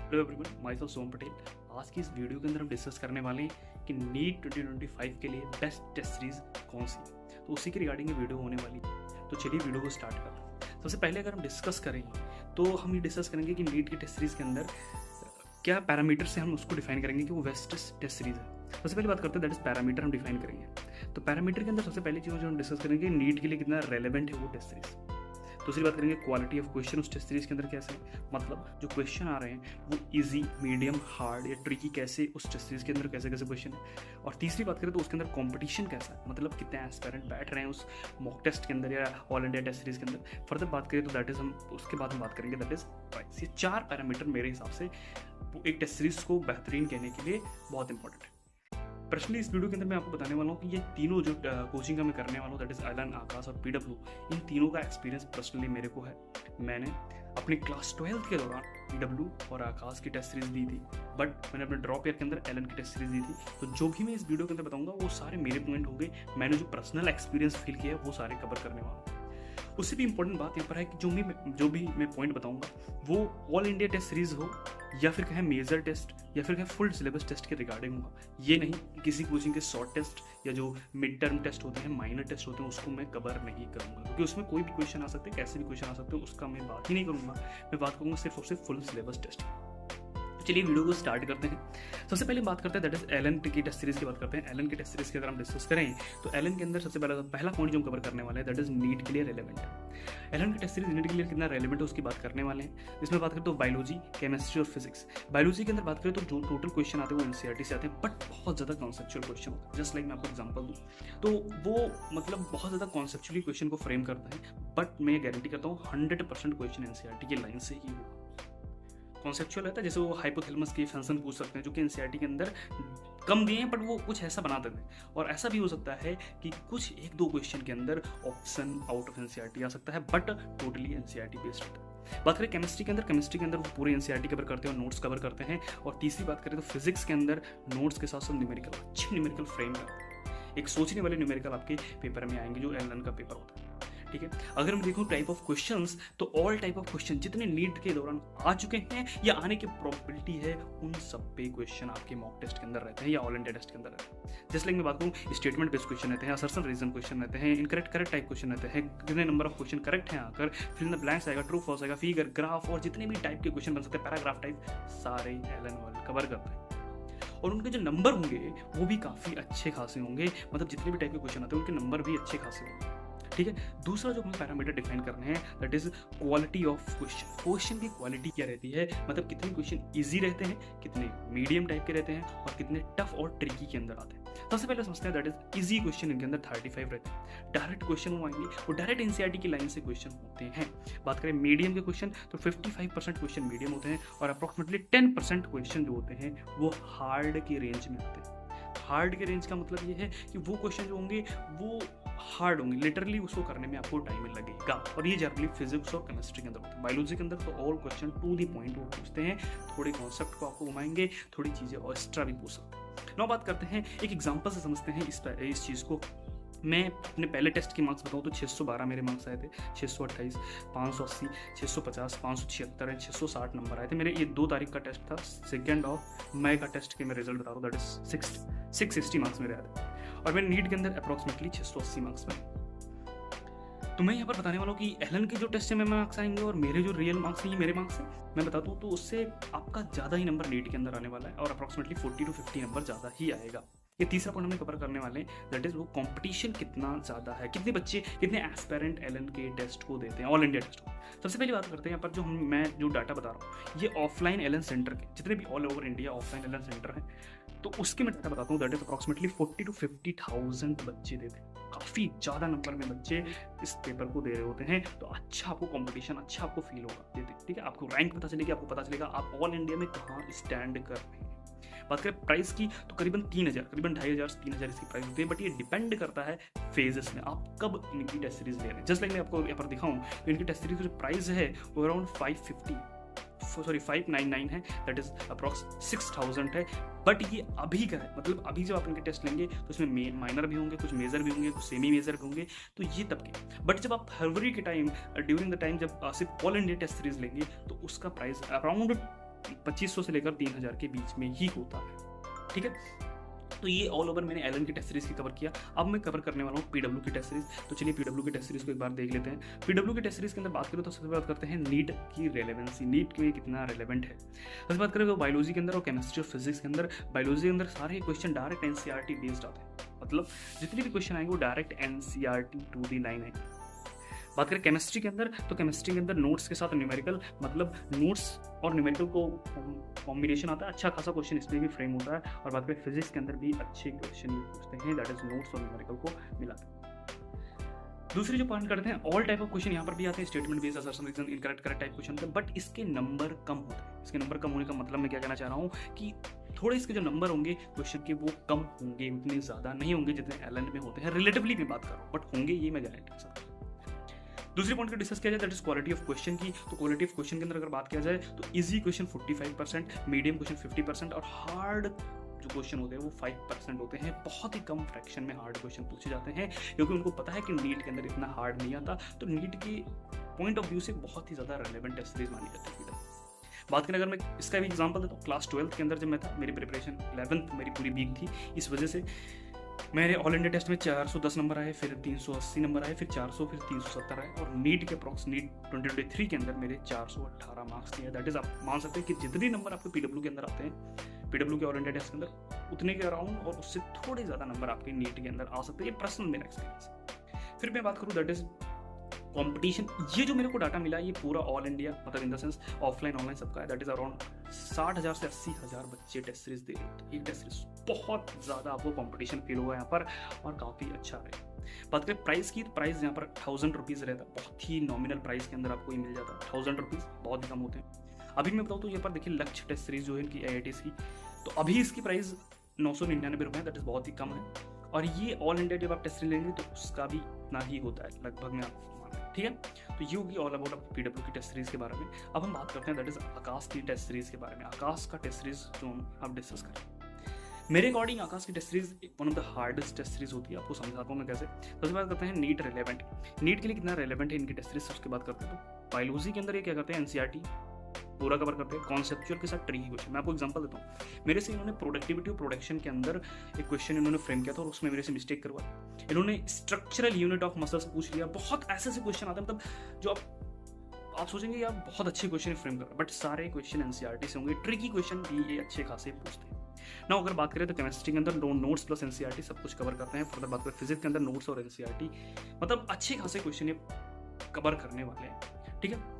Hello everyone, my self सोम पटेल। आज की इस वीडियो के अंदर हम डिस्कस करने वाले हैं कि नीट 2025 के लिए बेस्ट टेस्ट सीरीज कौन सी है। तो उसी के रिगार्डिंग ये वीडियो होने वाली है। तो चलिए वीडियो को स्टार्ट करते हैं। सबसे पहले अगर हम डिस्कस करें तो हम ये डिस्कस करेंगे कि नीट की टेस्ट सीरीज के अंदर क्या पैरामीटर से हम उसको डिफाइन करेंगे कि वो बेस्ट टेस्ट सीरीज है। सबसे पहले बात करते हैं दैट इज पैरामीटर हम डिफाइन करेंगे। तो पैरामीटर के अंदर सबसे पहली चीज़ जो हम डिस्कस करेंगे नीट के लिए कितना रेलेवेंट है वो टेस्ट सीरीज। दूसरी बात करेंगे क्वालिटी ऑफ क्वेश्चन उस टेस्ट सीरीज के अंदर कैसे है, मतलब जो क्वेश्चन आ रहे हैं वो इजी, मीडियम, हार्ड या ट्रिकी कैसे उस टेस्ट सीरीज के अंदर कैसे कैसे क्वेश्चन है। और तीसरी बात करें तो उसके अंदर कंपटीशन कैसा है, मतलब कितने एस्पायरेंट बैठ रहे हैं उस मॉक टेस्ट के अंदर या ऑल इंडिया टेस्ट सीरीज के अंदर। फर्दर बात करें तो दैट इज हम उसके बाद हम बात करेंगे दैट इज प्राइस। ये चार पैरामीटर मेरे हिसाब से एक टेस्ट सीरीज को बेहतरीन कहने के लिए बहुत इंपॉर्टेंट है। पर्सनली इस वीडियो के अंदर मैं आपको बताने वाला हूँ कि ये तीनों जो कोचिंग का मैं करने वाला हूँ दैट इज एलन, आकाश और पीडब्ल्यू, इन तीनों का एक्सपीरियंस पर्सनली मेरे को है। मैंने अपनी क्लास 12th के दौरान पीडब्ल्यू और आकाश की टेस्ट सीरीज दी थी, बट मैंने अपने ड्रॉप ईयर के अंदर एलन की टेस्ट सीरीज दी थी। तो जो भी मैं इस वीडियो के अंदर बताऊंगा वो सारे मेरे पॉइंट होंगे, मैंने जो पर्सनल एक्सपीरियंस फील किया है वो सारे कवर करने वाला हूँ। उससे भी इंपॉर्टेंट बात यहाँ पर है कि जो भी मैं पॉइंट बताऊंगा वो ऑल इंडिया टेस्ट सीरीज हो या फिर कहें मेजर टेस्ट या फिर कहें फुल सिलेबस टेस्ट के रिगार्डिंग होगा। ये नहीं कि किसी कोचिंग के शॉर्ट टेस्ट या जो मिड टर्म टेस्ट होते हैं, माइनर टेस्ट होते हैं, उसको मैं कवर नहीं करूंगा, क्योंकि उसमें कोई भी क्वेश्चन आ सकते हैं, कैसे भी क्वेश्चन आ सकते हैं, उसका मैं बात ही नहीं करूंगा। मैं बात करूंगा सिर्फ और सिर्फ फुल सिलेबस टेस्ट। चलिए वीडियो को स्टार्ट करते हैं। सबसे पहले बात करते हैं दैट इज एलन की टेस्ट सीरीज की बात करते हैं। एलन की टेस्ट सीरीज की अगर हम डिस्कस करें तो एलन के अंदर सबसे पहला पॉइंट जो हम कवर करने वाले हैं दैट इज नीट के लिए रेलेवेंट है। एलन की टेस्ट सीरीज नीट के लिए कितना रेलेवेंट है उसकी बात करने वाले हैं। इसमें बात करें तो बायोलॉजी, केमिस्ट्री और फिजिक्स। बायोलॉजी के अंदर बात करें तो जो टोटल क्वेश्चन आते हैं वो एनसीईआरटी से आते हैं, बट बहुत ज़्यादा कॉन्सेप्चुअल क्वेश्चन होता है। जस्ट लाइक मैं आपको एग्जाम्पल दूँ तो वो मतलब बहुत ज़्यादा कॉन्सेप्चुअली क्वेश्चन को फ्रेम करता है, बट मैं गारंटी करता हूँ 100% क्वेश्चन एनसीईआरटी की लाइन से ही होगा। कॉन्सेप्चुअल रहता है, जैसे वो हाइपोथैलेमस की फंक्शन पूछ सकते हैं जो कि एनसीईआरटी के अंदर कम दिए हैं, बट वो कुछ ऐसा बना देते हैं। और ऐसा भी हो सकता है कि कुछ एक दो क्वेश्चन के अंदर ऑप्शन आउट ऑफ एनसीईआरटी आ सकता है, बट टोटली एनसीईआरटी बेस्ड होता है। बात करें केमिस्ट्री के अंदर वो पूरे एनसीईआरटी कवर करते हैं और नोट्स कवर करते हैं। और तीसरी बात करें तो फिजिक्स के अंदर नोट्स के साथ साथ न्यूमेरिकल, अच्छे न्यूमेरिकल फ्रेम करते हैं। एक सोचने वाले न्यूमेरिकल आपके पेपर में आएंगे जो एलन का पेपर होता है। ठीक है, अगर हम देखो टाइप ऑफ क्वेश्चंस तो ऑल टाइप ऑफ क्वेश्चन जितने नीट के दौरान आ चुके हैं या आने की प्रोबेबिलिटी है उन सब पे क्वेश्चन आपके मॉक टेस्ट के अंदर रहते हैं या ऑल इंडिया टेस्ट के अंदर रहते हैं। जैसे लाइक मैं बात करूँ स्टेटमेंट बेस्ड क्वेश्चन रहते हैं, असर्शन रीजन क्वेश्चन रहते हैं, इनकरेक्ट करेक्ट टाइप क्वेश्चन रहते हैं, कितने नंबर ऑफ क्वेश्चन करेक्ट हैं आकर, फिल इन द ब्लैंक्स आएगा, ट्रू फॉल्स आएगा, फिगर, ग्राफ और जितने भी टाइप के क्वेश्चन बन सकते हैं, पैराग्राफ टाइप, सारे एलन वाले कवर करते हैं। और उनके जो नंबर होंगे वो भी काफ़ी अच्छे खासे होंगे, मतलब जितने भी टाइप के क्वेश्चन आते हैं उनके नंबर भी अच्छे खासे होंगे। ठीक है, दूसरा जो हमें पैरामीटर डिफाइन करने हैं that is quality of question. Question की क्वालिटी क्या रहती है, मतलब कितने क्वेश्चन इजी रहते हैं, कितने मीडियम टाइप के रहते हैं और कितने टफ और ट्रिकी के अंदर आते हैं। सबसे पहले समझते हैं दैट इज इजी क्वेश्चन इनके अंदर 35 रहते हैं। डायरेक्ट क्वेश्चन वो आएंगे, वो डायरेक्ट एनसीईआरटी की लाइन से क्वेश्चन होते हैं। बात करें मीडियम के क्वेश्चन तो 55% क्वेश्चन मीडियम होते हैं और अप्रोक्सीमेटली 10% क्वेश्चन जो होते हैं वो हार्ड की रेंज में आते हैं। हार्ड के रेंज का मतलब ये है कि वो क्वेश्चन जो होंगे वो हार्ड होंगे, लिटरली उसको करने में आपको टाइम लगेगा। और ये जनरली फिजिक्स और केमिस्ट्री के अंदर होता है। बायोलॉजी के अंदर तो all question to the point वो पूछते हैं, थोड़े कॉन्सेप्ट को आपको घुमाएंगे, थोड़ी चीज़ें और एक्स्ट्रा भी पूछ सकते हैं। नौ बात करते हैं, एक एग्जाम्पल से समझते हैं इस चीज़ को। मैं अपने पहले टेस्ट के मार्क्स बताऊँ तो 612 मेरे मार्क्स आए थे, 628, 580, 650, 576 एंड 660 नंबर आए थे मेरे। ये 2 तारीख का टेस्ट था, 2 मई का टेस्ट के मैं रिजल्ट बता रहा हूँ, दैट इज 660 मार्क्स मेरे आए थे और मेरे नीट के अंदर अप्रॉक्सीमेटली 680 मार्क्स में। तो मैं यहाँ पर बताने वाला हूँ कि एलन के जो टेस्ट में मार्क्स आएंगे और मेरे जो रियल मार्क्स हैं ये मेरे मार्क्स हैं, मैं बता दूँ तो उससे आपका ज़्यादा ही नंबर नीट के अंदर आने वाला है और अप्रॉक्सीमेटली 40 to 50 नंबर ज़्यादा ही आएगा। ये तीसरा पॉइंट हमें कवर करने वाले हैं दैट इज वो कंपटीशन कितना ज़्यादा है, कितने बच्चे, कितने एस्पायरेंट एलन के टेस्ट को देते हैं, ऑल इंडिया टेस्ट को। सबसे पहले बात करते हैं यहाँ पर मैं जो डाटा बता रहा हूँ ये ऑफलाइन एलन सेंटर के जितने भी all over India offline Allen centre हैं तो उसके मैं डाटा बताता हूँ दैट इज अप्रॉक्सीमेटली 40 to 50,000 बच्चे देते हैं। काफ़ी ज़्यादा नंबर में बच्चे इस पेपर को दे रहे होते हैं, तो अच्छा आपको कंपटीशन, अच्छा आपको फील होगा देते, ठीक है, आपको रैंक पता चलेगी, आपको पता चलेगा आप ऑल इंडिया में कहाँ स्टैंड कर रहे हैं। बात करें प्राइस की तो करीबन 3,000, करीबन 2,500 से 3,000 इसकी प्राइस होती है, बट ये डिपेंड करता है फेजेस में आप कब इनकी टेस्ट सीरीज ले रहे हैं। जस्ट लाइक मैं आपको यहाँ पर दिखाऊँ तो इनकी टेस्ट सीरीज की जो प्राइस है वो अराउंड 599 है, दैट इज अप्रॉक्स 6,000 है। बट ये अभी का है, मतलब अभी जब आप इनके टेस्ट लेंगे तो इसमें माइनर भी होंगे, कुछ मेजर भी होंगे, कुछ सेमी मेजर भी होंगे, तो ये तब के। बट जब आप फरवरी के टाइम ड्यूरिंग द टाइम जब सिर्फ ऑल इंडिया टेस्ट सीरीज लेंगे तो उसका प्राइस अराउंड 2500 से लेकर 3000 के बीच में ही होता है। ठीक है, तो ये ऑल ओवर मैंने एलन की टेस्ट सीरीज की कवर किया। अब मैं कवर करने वाला हूँ पीडब्ल्यू की टेस्ट सीरीज। तो चलिए पीडब्ल्यू की टेस्ट सीरीज को एक बार देख लेते हैं। पीडब्ल्यू की टेस्ट सीरीज के अंदर बात करें तो सबसे बात करते हैं नीट की रेलेवेंसी, नीट में कितना रेलेवेंट है। सबसे बात करें तो बायोलॉजी के अंदर और केमिस्ट्री और फिजिक्स के अंदर, बायोलॉजी के अंदर सारे क्वेश्चन डायरेक्ट एनसीईआरटी बेस्ड आते हैं, मतलब जितने भी क्वेश्चन आएंगे वो direct NCERT to the line है। बात करें केमिस्ट्री के अंदर, तो केमिस्ट्री के अंदर नोट्स के साथ न्यूमेरिकल, मतलब नोट्स और न्यूमेरिकल को कॉम्बिनेशन आता है, अच्छा खासा क्वेश्चन इसमें भी फ्रेम होता है। और बात करें फिजिक्स के अंदर भी अच्छे क्वेश्चन पूछते हैं, दैट इज नोट्स और न्यूमेरिकल को मिला। दूसरी जो पॉइंट करते हैं, ऑल टाइप ऑफ क्वेश्चन यहाँ पर भी आते हैं, statement based, assertion, reason, incorrect, correct type question होते हैं, बट इसके नंबर कम होते हैं। इसके नंबर कम होने का मतलब मैं क्या कहना चाह रहा हूँ कि थोड़े इसके जो नंबर होंगे क्वेश्चन के वो कम होंगे, उतने ज़्यादा नहीं होंगे जितने एलन में होते हैं। रिलेटिवली मैं बात कर रहा हूँ, बट होंगे ये मैं गारंटी कर सकता हूँ। दूसरी पॉइंट को डिस्कस किया जाए, that is quality of question की। तो क्वालिटी ऑफ क्वेश्चन के अंदर अगर बात किया जाए तो इजी क्वेश्चन 45%, मीडियम क्वेश्चन 50% और हार्ड जो क्वेश्चन होते हैं वो 5% होते हैं। बहुत ही कम फ्रैक्शन में हार्ड क्वेश्चन पूछे जाते हैं, क्योंकि उनको पता है कि नीट के अंदर इतना हार्ड नहीं आता। तो नीट के पॉइंट ऑफ व्यू से बहुत ही ज़्यादा रेलेवेंट टेस्ट सीरीज मानी जाती है। बात करें अगर मैं इसका भी एग्जांपल देता हूँ, क्लास 12th के अंदर जब मैं था, मेरी प्रिपरेशन 11th मेरी पूरी वीक थी, इस वजह से मेरे ऑल इंडिया टेस्ट में 410 नंबर आए, फिर 380 नंबर आए, फिर 400, फिर 370 आए, और नीट के अप्रॉक्स नीट 2023 के अंदर मेरे 418 मार्क्स थे। दैट इज आप मान सकते हैं कि जितने नंबर आपके पीडब्ल्यू के अंदर आते हैं, पीडब्ल्यू के ऑल इंडिया टेस्ट के अंदर, उतने के अराउंड और उससे थोड़े ज़्यादा नंबर आपके नीट के अंदर आ सकते हैं। ये पर्सनल मेरा एक्सपीरियंस है। फिर मैं बात करूँ दैट इज कंपटीशन। ये जो मेरे को डाटा मिला ये पूरा ऑल इंडिया, मतलब in the sense offline online सबका है। दैट इज अराउंड 60,000 से 80,000 बच्चे टेस्ट सीरीज दे रहे हैं। ये टेस्ट सीरीज बहुत ज़्यादा आपको कंपटीशन फील होगा यहाँ पर, और काफ़ी अच्छा है। बात करें प्राइस की, तो प्राइस यहाँ पर 1000 रुपीज़ रहता है, बहुत ही नॉमिनल प्राइस के अंदर आपको ये मिल जाता है। 1000 रुपीज़ बहुत ही कम होते हैं। अभी मैं बताऊँ तो यहाँ पर देखिए लक्ष्य टेस्ट सीरीज जो है इनकी IITs की, तो अभी इसकी प्राइस 999 रुपये है, दैट इज बहुत ही कम है। और ये ऑल इंडिया जब आप टेस्ट सीरीज लेंगे तो उसका भी इतना ही होता है लगभग में आप, ठीक है। तो ये होगी ऑल अबाउट पीडब्ल्यू की टेस्ट सीरीज के बारे में। अब हम बात करते हैं दैट इज आकाश की टेस्ट सीरीज के बारे में। आकाश का टेस्ट सीरीज जो हम अब डिस्कस करें, मेरे अकॉर्डिंग आकाश की test series one of the hardest test series होती है। आपको समझाता हूँ मैं कैसे। सबसे बात करते हैं नीट रेलेवेंट, नीट के लिए कितना रेलेवेंट है इनकी टेस्ट सीरीज, उसके बाद करते हैं। तो बायोलॉजी के अंदर ये क्या करते हैं, एनसीईआरटी पूरा कवर करते हैं, कॉन्सेप्चुअल के साथ ट्रिकी क्वेश्चन। मैं आपको एग्जांपल देता हूँ, मेरे से इन्होंने प्रोडक्टिविटी और प्रोडक्शन के अंदर एक क्वेश्चन इन्होंने फ्रेम किया था, और उसमें मेरे से मिस्टेक करवाया। इन्होंने स्ट्रक्चरल यूनिट ऑफ मसल्स पूछ लिया। बहुत ऐसे क्वेश्चन आते हैं, मतलब जो आप सोचेंगे यार बहुत अच्छे क्वेश्चन फ्रेम कर रहे हैं, बट सारे क्वेश्चन एनसीईआरटी से होंगे। ट्रिकी क्वेश्चन भी ये अच्छे खासे पूछते हैं ना। अगर बात करें तो केमिस्ट्री के अंदर नोट्स प्लस एनसीईआरटी सब कुछ कवर करते हैं। फर्दर बात करें फिजिक्स के अंदर नोट्स और एनसीईआरटी, मतलब अच्छे खासे क्वेश्चन ये कवर करने वाले हैं, ठीक है।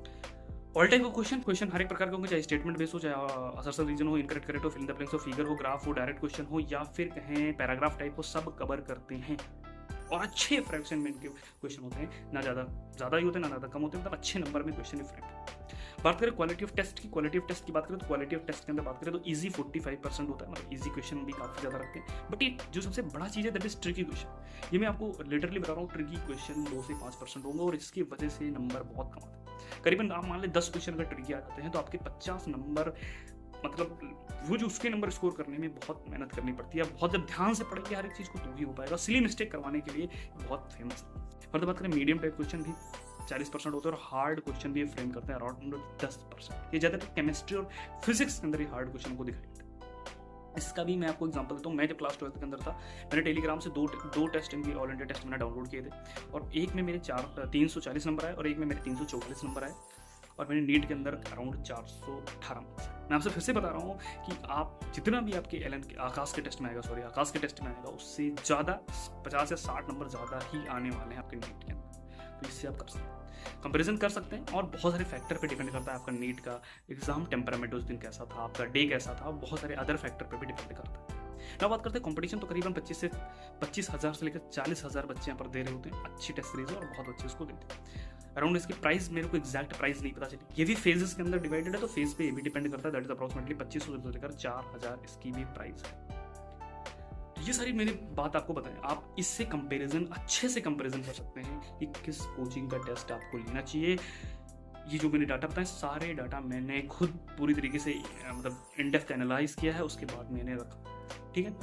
ऑल टाइप ऑफ क्वेश्चन हर एक प्रकार के होंगे, चाहे स्टेटमेंट बेस हो, चाहे असर्शन, रीजन हो, इनकरेक्ट, करेक्ट हो, फिल इन द ब्लैंक्स हो, फिगर हो, ग्राफ हो, डायरेक्ट क्वेश्चन हो, या फिर कहें पैराग्राफ टाइप हो, सब कवर करते हैं। और अच्छे फ्रैक्शन में इनके क्वेश्चन होते हैं, ना ज़्यादा ही होते हैं ना ज़्यादा कम होते हैं, मतलब अच्छे नंबर में क्वेश्चन फ्रेम। बात करें क्वालिटी ऑफ टेस्ट की, क्वालिटी ऑफ टेस्ट की बात करें तो क्वालिटी ऑफ टेस्ट के अंदर बात करें तो इजी 45% होता है, मतलब इजी क्वेश्चन भी काफ़ी ज़्यादा रखते हैं। बट ये जो सबसे बड़ा चीज़ है दैट इज ट्रिकी क्वेश्चन। ये मैं आपको लिटरली बता रहा हूँ, ट्रिकी क्वेश्चन 2 से 5% होंगे, और इसकी वजह से नंबर बहुत कम आते हैं। करीबन आप मान लें 10 क्वेश्चन अगर ट्रिकी आ जाते हैं तो आपके 50 नंबर, मतलब वो जो उसके नंबर स्कोर करने में बहुत मेहनत करनी पड़ती है। बहुत जब ध्यान से पढ़ेंगे हर एक चीज़ को तो ही हो पाएगा। सिली मिस्टेक करवाने के लिए बहुत फेमस है। और तो बात करें मीडियम टाइप क्वेश्चन भी 40% होते हैं, और हार्ड क्वेश्चन भी फ्रेम करते हैं अराउंड 10%। ये ज़्यादातर केमिस्ट्री और फिजिक्स के अंदर ही हार्ड क्वेश्चन को दिखाई देते हैं। इसका भी मैं आपको एग्जांपल देता हूँ। मैं जब क्लास 12th के अंदर था, मैंने टेलीग्राम से दो टेस्ट इनकी ऑल इंडिया टेस्ट मैंने डाउनलोड किए थे, और एक में मेरे 340 नंबर आए और एक में मेरे 344 नंबर आए, और मैंने नीट के अंदर अराउंड 418 मार्क्स। मैं आपसे फिर से बता रहा हूँ कि आप जितना भी आपके एलन के आकाश के टेस्ट में आएगा, आकाश के टेस्ट में आएगा, उससे ज़्यादा 50 या 60 नंबर ज़्यादा ही आने वाले हैं आपके नीट के अंदर। तो इससे आप कर सकते हैं, कंपैरिजन कर सकते हैं, और बहुत सारे फैक्टर पे डिपेंड करता है आपका नीट का एग्जाम टेम्परामेंट उस दिन कैसा था, आपका डे कैसा था, बहुत सारे अदर फैक्टर पे भी डिपेंड करता है। ना बात करते हैं कंपटीशन, तो करीबन 25,000 से लेकर 40,000 बच्चे यहाँ पर दे रहे होते हैं। अच्छी टेस्ट सीरीज है और बहुत अच्छे उसको देते हैं। अराउंड इसकी प्राइस मेरे को एग्जैक्ट प्राइस नहीं पता चली, ये भी फेजेस के अंदर डिवाइडेड है, तो फेज पे ये भी डिपेंड करता है। दैट इज अप्रॉक्सिमेटली 2500 से लेकर 4000 इसकी भी प्राइस है। तो ये सारी मेरी बात आपको बताएं, आप इससे कंपैरिजन अच्छे से कंपैरिजन कर सकते हैं कि किस कोचिंग का टेस्ट आपको लेना चाहिए। ये जो मैंने डाटा बताए, सारे डाटा मैंने खुद पूरी तरीके से मतलब इन डेप्थ एनालाइज किया है, उसके बाद मैंने रखा, ठीक है।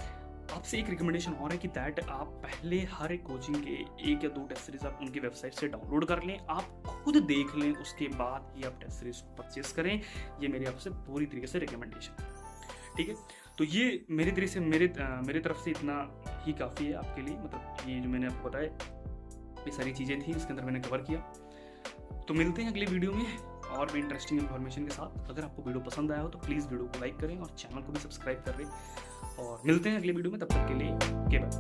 आपसे एक रिकमेंडेशन और है कि दैट आप पहले हर एक कोचिंग के 1 या 2 टेस्ट सीरीज आप उनकी वेबसाइट से डाउनलोड कर लें, आप खुद देख लें, उसके बाद ही आप टेस्ट सीरीज परचेस करें। ये मेरी आपसे पूरी तरीके से रिकमेंडेशन, ठीक है। तो ये मेरी तरफ से इतना ही काफ़ी है आपके लिए, मतलब ये जो मैंने आपको बताया ये सारी चीज़ें थी, इसके अंदर मैंने कवर किया। तो मिलते हैं अगले वीडियो में और भी इंटरेस्टिंग इन्फॉर्मेशन के साथ। अगर आपको वीडियो पसंद आया हो तो प्लीज़ वीडियो को लाइक करें और चैनल को भी सब्सक्राइब कर लें, और मिलते हैं अगले वीडियो में। तब तक के लिए बाय।